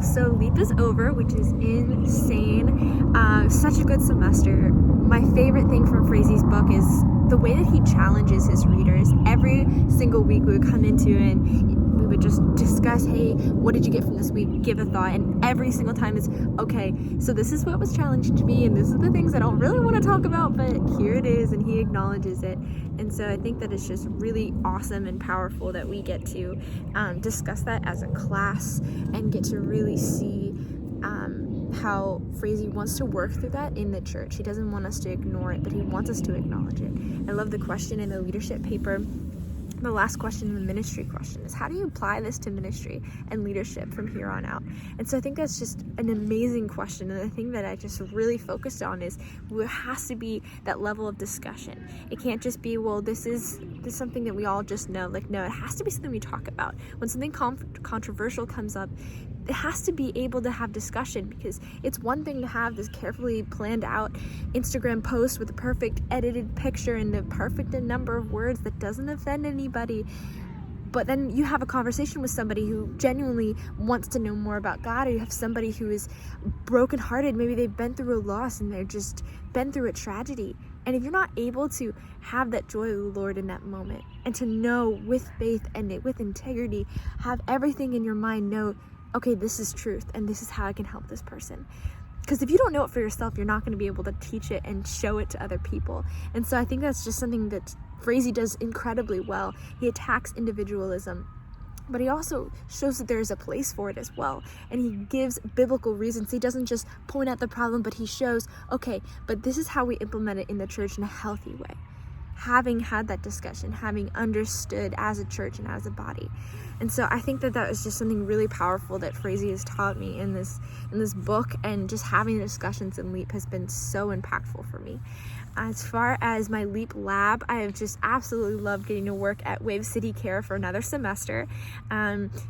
So LEAP is over, which is insane. Such a good semester. My favorite thing from Frazie's book is the way that he challenges his readers. Every single week we would come into and we would just discuss, hey, what did you get from this week? Give a thought. And every single time it's, okay, so this is what was challenged to me, and this is the things I don't really want to talk about, but here it is, and he acknowledges it. And so I think that it's just really awesome and powerful that we get to discuss that as a class and get to really see how Frazee wants to work through that in the church. He doesn't want us to ignore it, but he wants us to acknowledge it. I love the question in the leadership paper. The last question, the ministry question, is how do you apply this to ministry and leadership from here on out? And so I think that's just an amazing question. And the thing that I just really focused on is there has to be that level of discussion. It can't just be, well, this is something that we all just know. Like, no, it has to be something we talk about. When something controversial comes up, it has to be able to have discussion, because it's one thing to have this carefully planned out Instagram post with a perfect edited picture and the perfect number of words that doesn't offend anybody. But then you have a conversation with somebody who genuinely wants to know more about God, or you have somebody who is brokenhearted. Maybe they've been through a loss and they're just been through a tragedy. And if you're not able to have that joy of the Lord in that moment, and to know with faith and with integrity, have everything in your mind, know, okay, this is truth and this is how I can help this person. Because if you don't know it for yourself, you're not going to be able to teach it and show it to other people. And so I think that's just something that Frazee does incredibly well. He attacks individualism, but he also shows that there is a place for it as well. And he gives biblical reasons. He doesn't just point out the problem, but he shows, okay, but this is how we implement it in the church in a healthy way. Having had that discussion, having understood as a church and as a body. And so I think that was just something really powerful that Frazee has taught me in this book, and just having the discussions in LEAP has been so impactful for me. As far as my LEAP lab, I have just absolutely loved getting to work at Wave City Care for another semester,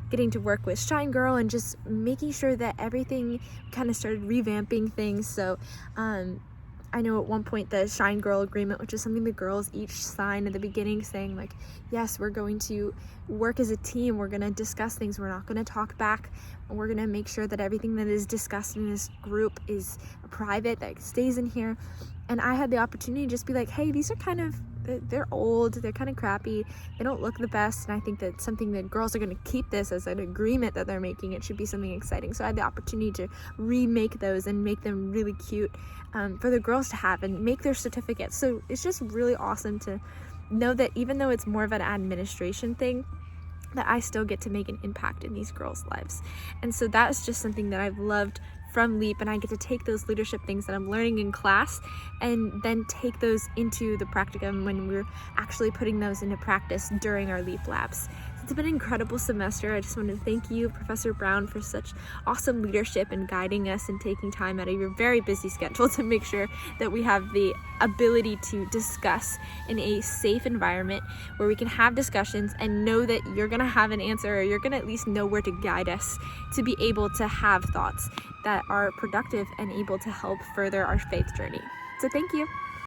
getting to work with Shine Girl and just making sure that everything kind of started revamping things. So I know at one point the Shine Girl agreement, which is something the girls each sign at the beginning, saying like, yes, we're going to work as a team. We're going to discuss things. We're not going to talk back. We're going to make sure that everything that is discussed in this group is private, that stays in here. And I had the opportunity to just be like, hey, these are kind of, they're old, they're kind of crappy, they don't look the best, and I think that something that girls are going to keep this as an agreement that they're making. It should be something exciting. So I had the opportunity to remake those and make them really cute for the girls to have and make their certificates. So it's just really awesome to know that even though it's more of an administration thing, that I still get to make an impact in these girls' lives. And so that is just something that I've loved from LEAP, and I get to take those leadership things that I'm learning in class and then take those into the practicum when we're actually putting those into practice during our LEAP labs. It's been an incredible semester. I just want to thank you, Professor Brown, for such awesome leadership and guiding us and taking time out of your very busy schedule to make sure that we have the ability to discuss in a safe environment where we can have discussions and know that you're going to have an answer, or you're going to at least know where to guide us to be able to have thoughts that are productive and able to help further our faith journey. So thank you.